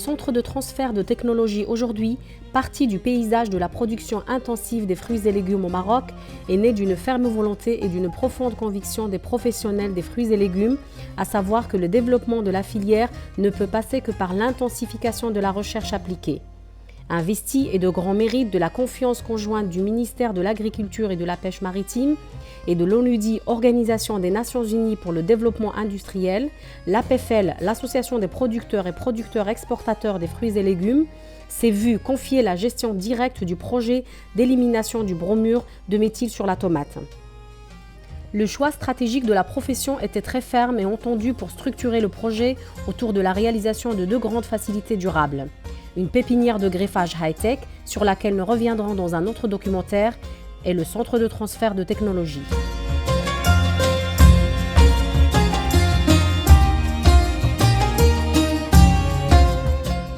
centre de transfert de technologie aujourd'hui, partie du paysage de la production intensive des fruits et légumes au Maroc, est né d'une ferme volonté et d'une profonde conviction des professionnels des fruits et légumes, à savoir que le développement de la filière ne peut passer que par l'intensification de la recherche appliquée. Investi et de grands mérites de la confiance conjointe du ministère de l'Agriculture et de la Pêche maritime et de l'ONUDI, Organisation des Nations Unies pour le développement industriel, l'APFL, l'Association des producteurs et producteurs exportateurs des fruits et légumes, s'est vu confier la gestion directe du projet d'élimination du bromure de méthyle sur la tomate. Le choix stratégique de la profession était très ferme et entendu pour structurer le projet autour de la réalisation de 2 grandes facilités durables. Une pépinière de greffage high-tech, sur laquelle nous reviendrons dans un autre documentaire, et le centre de transfert de technologie.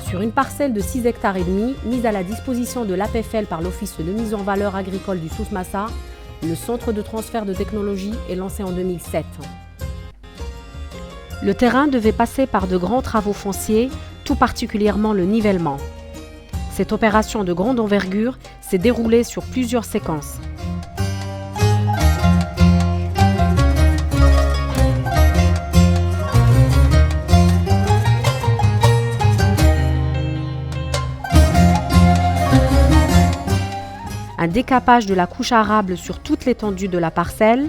Sur une parcelle de 6,5 hectares, mise à la disposition de l'APFL par l'Office de mise en valeur agricole du Souss-Massa, le centre de transfert de technologie est lancé en 2007. Le terrain devait passer par de grands travaux fonciers, tout particulièrement le nivellement. Cette opération de grande envergure s'est déroulée sur plusieurs séquences. Un décapage de la couche arable sur toute l'étendue de la parcelle,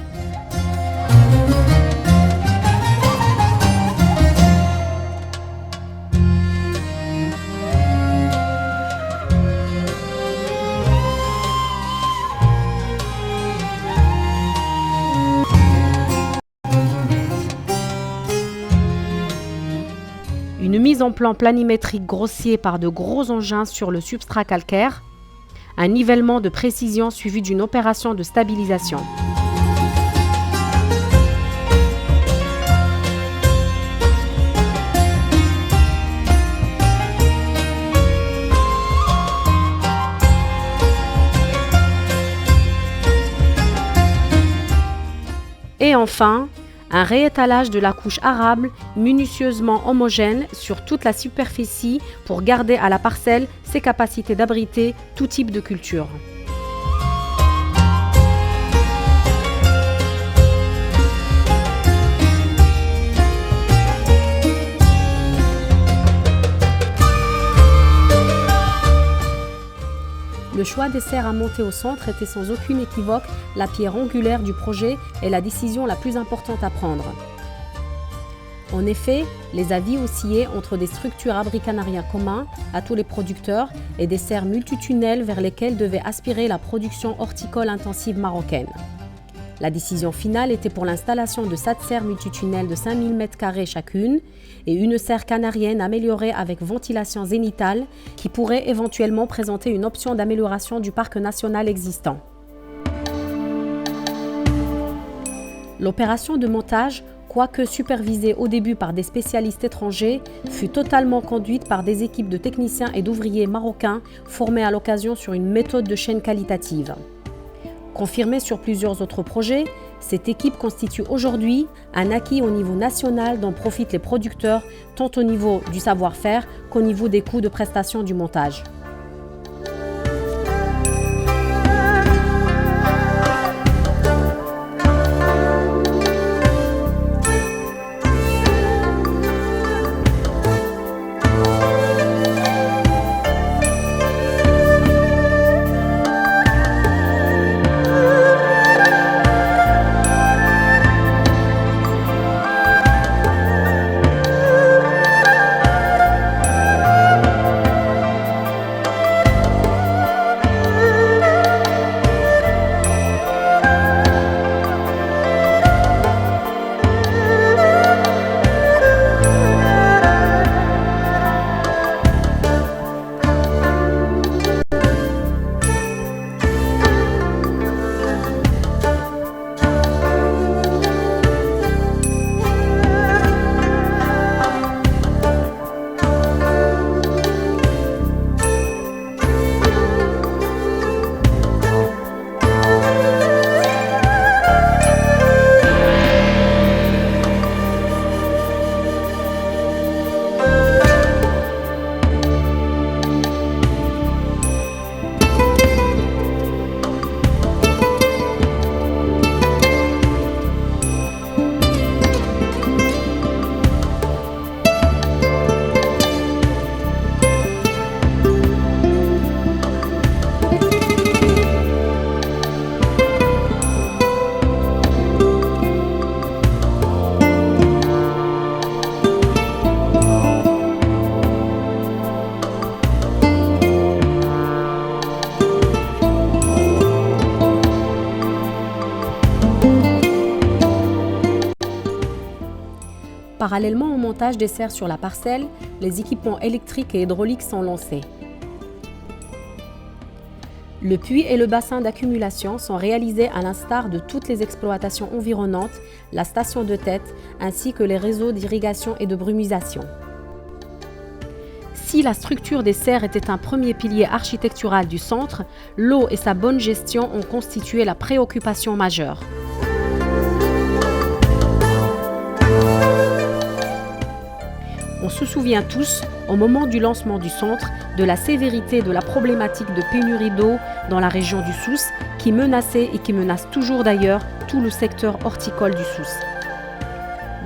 une mise en plan planimétrique grossier par de gros engins sur le substrat calcaire, un nivellement de précision suivi d'une opération de stabilisation. Et enfin, un réétalage de la couche arable minutieusement homogène sur toute la superficie pour garder à la parcelle ses capacités d'abriter tout type de culture. Le choix des serres à monter au centre était sans aucune équivoque la pierre angulaire du projet et la décision la plus importante à prendre. En effet, les avis oscillaient entre des structures abricanariens communs à tous les producteurs et des serres multitunnelles vers lesquelles devait aspirer la production horticole intensive marocaine. La décision finale était pour l'installation de 7 serres multitunnelles de 5000 m² chacune et une serre canarienne améliorée avec ventilation zénitale qui pourrait éventuellement présenter une option d'amélioration du parc national existant. L'opération de montage, quoique supervisée au début par des spécialistes étrangers, fut totalement conduite par des équipes de techniciens et d'ouvriers marocains formés à l'occasion sur une méthode de chaîne qualitative. Confirmée sur plusieurs autres projets, cette équipe constitue aujourd'hui un acquis au niveau national dont profitent les producteurs, tant au niveau du savoir-faire qu'au niveau des coûts de prestation du montage. Parallèlement au montage des serres sur la parcelle, les équipements électriques et hydrauliques sont lancés. Le puits et le bassin d'accumulation sont réalisés à l'instar de toutes les exploitations environnantes, la station de tête, ainsi que les réseaux d'irrigation et de brumisation. Si la structure des serres était un premier pilier architectural du centre, l'eau et sa bonne gestion ont constitué la préoccupation majeure. On se souvient tous, au moment du lancement du centre, de la sévérité de la problématique de pénurie d'eau dans la région du Souss, qui menaçait et qui menace toujours d'ailleurs tout le secteur horticole du Souss.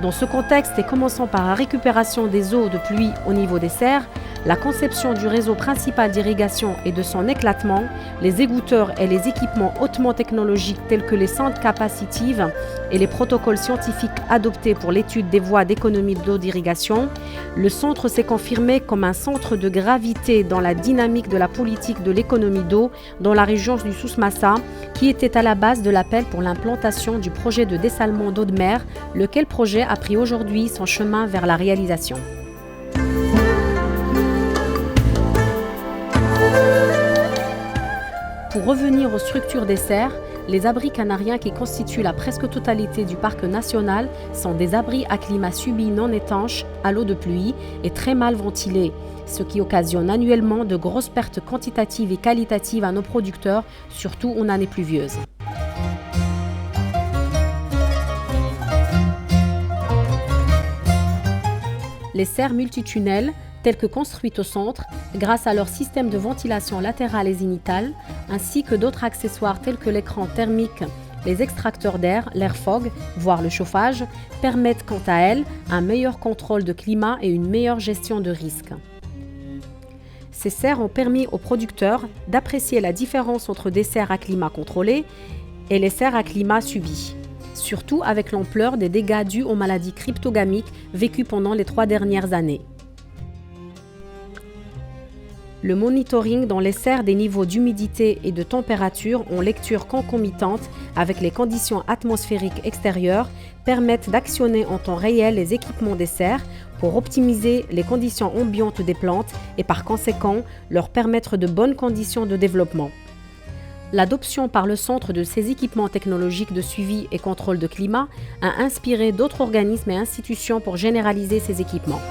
Dans ce contexte, et commençant par la récupération des eaux de pluie au niveau des serres, la conception du réseau principal d'irrigation et de son éclatement, les égoutteurs et les équipements hautement technologiques tels que les sondes capacitives et les protocoles scientifiques adoptés pour l'étude des voies d'économie d'eau d'irrigation, le centre s'est confirmé comme un centre de gravité dans la dynamique de la politique de l'économie d'eau dans la région du Souss-Massa, qui était à la base de l'appel pour l'implantation du projet de dessalement d'eau de mer, lequel projet a pris aujourd'hui son chemin vers la réalisation. Pour revenir aux structures des serres, les abris canariens qui constituent la presque totalité du parc national sont des abris à climat subi non étanches à l'eau de pluie et très mal ventilés, ce qui occasionne annuellement de grosses pertes quantitatives et qualitatives à nos producteurs, surtout en année pluvieuse. Les serres multitunnels, telles que construites au centre, grâce à leur système de ventilation latérale et zénitale, ainsi que d'autres accessoires tels que l'écran thermique, les extracteurs d'air, l'air-fog, voire le chauffage, permettent quant à elles un meilleur contrôle de climat et une meilleure gestion de risque. Ces serres ont permis aux producteurs d'apprécier la différence entre des serres à climat contrôlé et les serres à climat subi, surtout avec l'ampleur des dégâts dus aux maladies cryptogamiques vécues pendant les 3 dernières années. Le monitoring dans les serres des niveaux d'humidité et de température en lecture concomitante avec les conditions atmosphériques extérieures permettent d'actionner en temps réel les équipements des serres pour optimiser les conditions ambiantes des plantes et par conséquent leur permettre de bonnes conditions de développement. L'adoption par le centre de ces équipements technologiques de suivi et contrôle de climat a inspiré d'autres organismes et institutions pour généraliser ces équipements.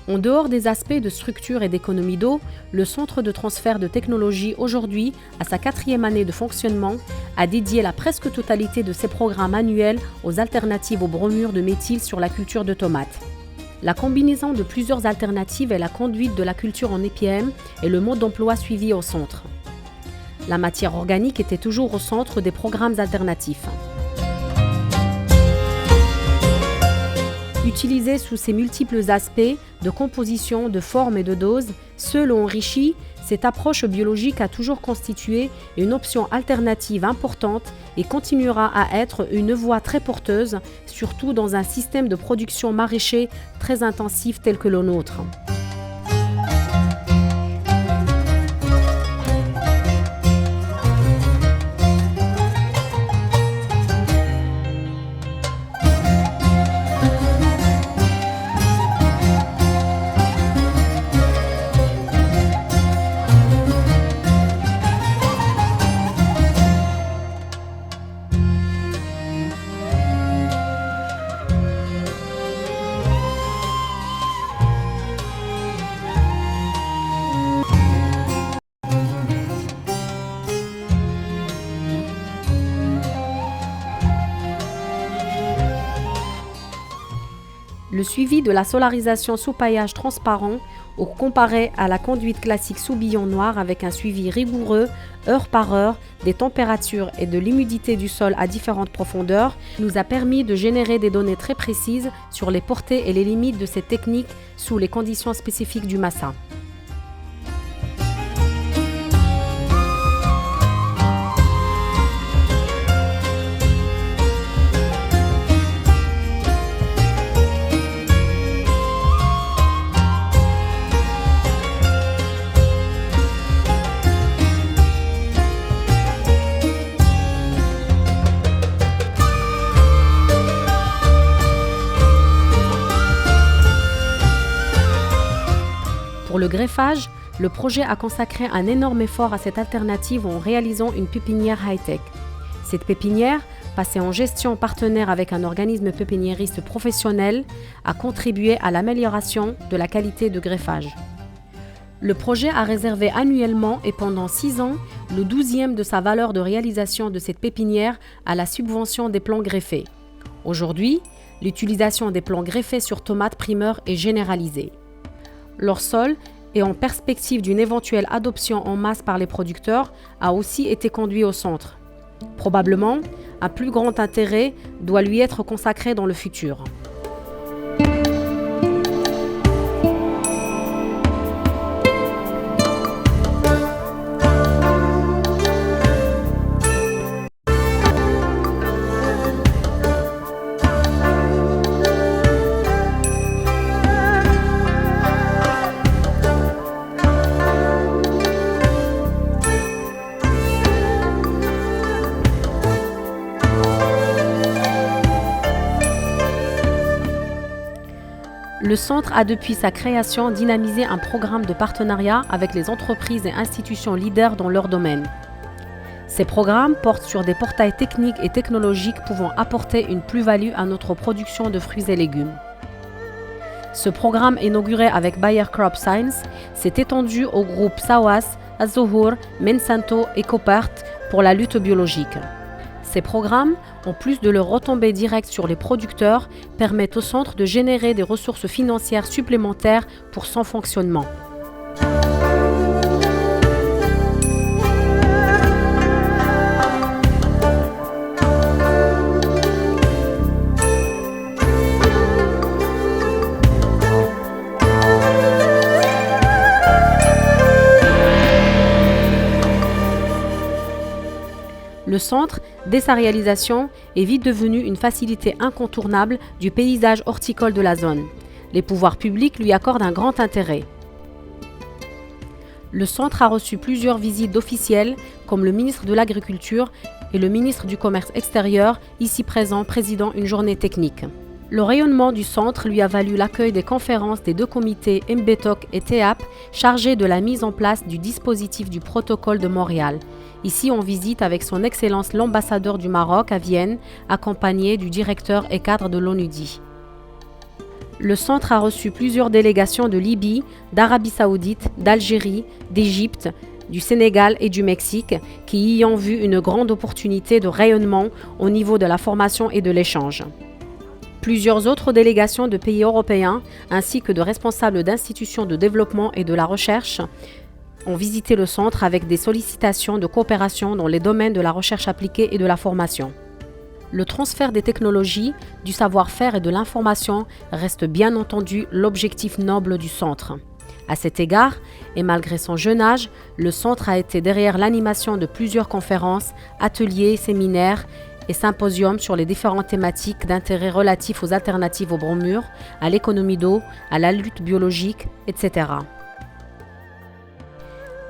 En dehors des aspects de structure et d'économie d'eau, le Centre de transfert de technologie, aujourd'hui, à sa 4e année de fonctionnement, a dédié la presque totalité de ses programmes annuels aux alternatives aux bromures de méthyle sur la culture de tomates. La combinaison de plusieurs alternatives est la conduite de la culture en EPM et le mode d'emploi suivi au centre. La matière organique était toujours au centre des programmes alternatifs. Utilisée sous ses multiples aspects de composition, de forme et de dose, seule ou enrichie, cette approche biologique a toujours constitué une option alternative importante et continuera à être une voie très porteuse, surtout dans un système de production maraîcher très intensif tel que le nôtre. Le suivi de la solarisation sous paillage transparent, au comparé à la conduite classique sous billon noir avec un suivi rigoureux, heure par heure, des températures et de l'humidité du sol à différentes profondeurs, nous a permis de générer des données très précises sur les portées et les limites de cette technique sous les conditions spécifiques du Massa. Pour le greffage, le projet a consacré un énorme effort à cette alternative en réalisant une pépinière high-tech. Cette pépinière, passée en gestion partenaire avec un organisme pépiniériste professionnel, a contribué à l'amélioration de la qualité de greffage. Le projet a réservé annuellement et pendant 6 ans le 12e de sa valeur de réalisation de cette pépinière à la subvention des plants greffés. Aujourd'hui, l'utilisation des plants greffés sur tomates primeurs est généralisée. Leur sol et en perspective d'une éventuelle adoption en masse par les producteurs a aussi été conduit au centre. Probablement, un plus grand intérêt doit lui être consacré dans le futur. Le centre a depuis sa création dynamisé un programme de partenariat avec les entreprises et institutions leaders dans leur domaine. Ces programmes portent sur des portails techniques et technologiques pouvant apporter une plus-value à notre production de fruits et légumes. Ce programme, inauguré avec Bayer Crop Science, s'est étendu aux groupes Sawas, Azohur, Monsanto et Coopert pour la lutte biologique. Ces programmes, en plus de leur retombée directe sur les producteurs, permettent au centre de générer des ressources financières supplémentaires pour son fonctionnement. Le centre, dès sa réalisation, est vite devenu une facilité incontournable du paysage horticole de la zone. Les pouvoirs publics lui accordent un grand intérêt. Le centre a reçu plusieurs visites d'officiels, comme le ministre de l'Agriculture et le ministre du Commerce extérieur, ici présent, présidant une journée technique. Le rayonnement du centre lui a valu l'accueil des conférences des 2 comités MBTOC et TEAP chargés de la mise en place du dispositif du protocole de Montréal. Ici, on visite avec son Excellence l'ambassadeur du Maroc à Vienne, accompagné du directeur et cadre de l'ONUDI. Le centre a reçu plusieurs délégations de Libye, d'Arabie Saoudite, d'Algérie, d'Égypte, du Sénégal et du Mexique, qui y ont vu une grande opportunité de rayonnement au niveau de la formation et de l'échange. Plusieurs autres délégations de pays européens, ainsi que de responsables d'institutions de développement et de la recherche, ont visité le centre avec des sollicitations de coopération dans les domaines de la recherche appliquée et de la formation. Le transfert des technologies, du savoir-faire et de l'information reste bien entendu l'objectif noble du centre. À cet égard, et malgré son jeune âge, le centre a été derrière l'animation de plusieurs conférences, ateliers, séminaires et symposiums sur les différentes thématiques d'intérêt relatifs aux alternatives aux bromures, à l'économie d'eau, à la lutte biologique, etc.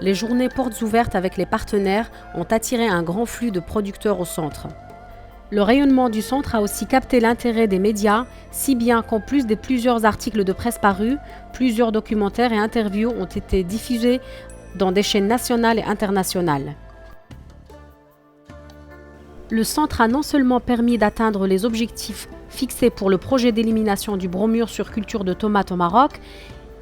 Les journées portes ouvertes avec les partenaires ont attiré un grand flux de producteurs au centre. Le rayonnement du centre a aussi capté l'intérêt des médias, si bien qu'en plus des plusieurs articles de presse parus, plusieurs documentaires et interviews ont été diffusés dans des chaînes nationales et internationales. Le centre a non seulement permis d'atteindre les objectifs fixés pour le projet d'élimination du bromure sur culture de tomates au Maroc,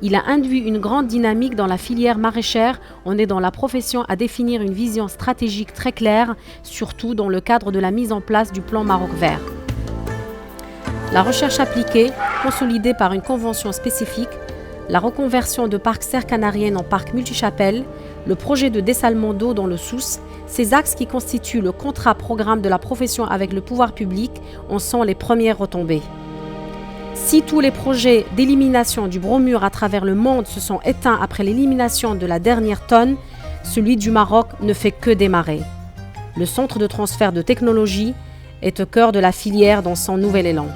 il a induit une grande dynamique dans la filière maraîchère en aidant la profession à définir une vision stratégique très claire, surtout dans le cadre de la mise en place du plan Maroc vert. La recherche appliquée, consolidée par une convention spécifique, la reconversion de parcs serres canariennes en parcs multichapelles, le projet de dessalement d'eau dans le Souss, ces axes qui constituent le contrat-programme de la profession avec le pouvoir public en sont les premières retombées. Si tous les projets d'élimination du bromure à travers le monde se sont éteints après l'élimination de la dernière tonne, celui du Maroc ne fait que démarrer. Le centre de transfert de technologie est au cœur de la filière dans son nouvel élan.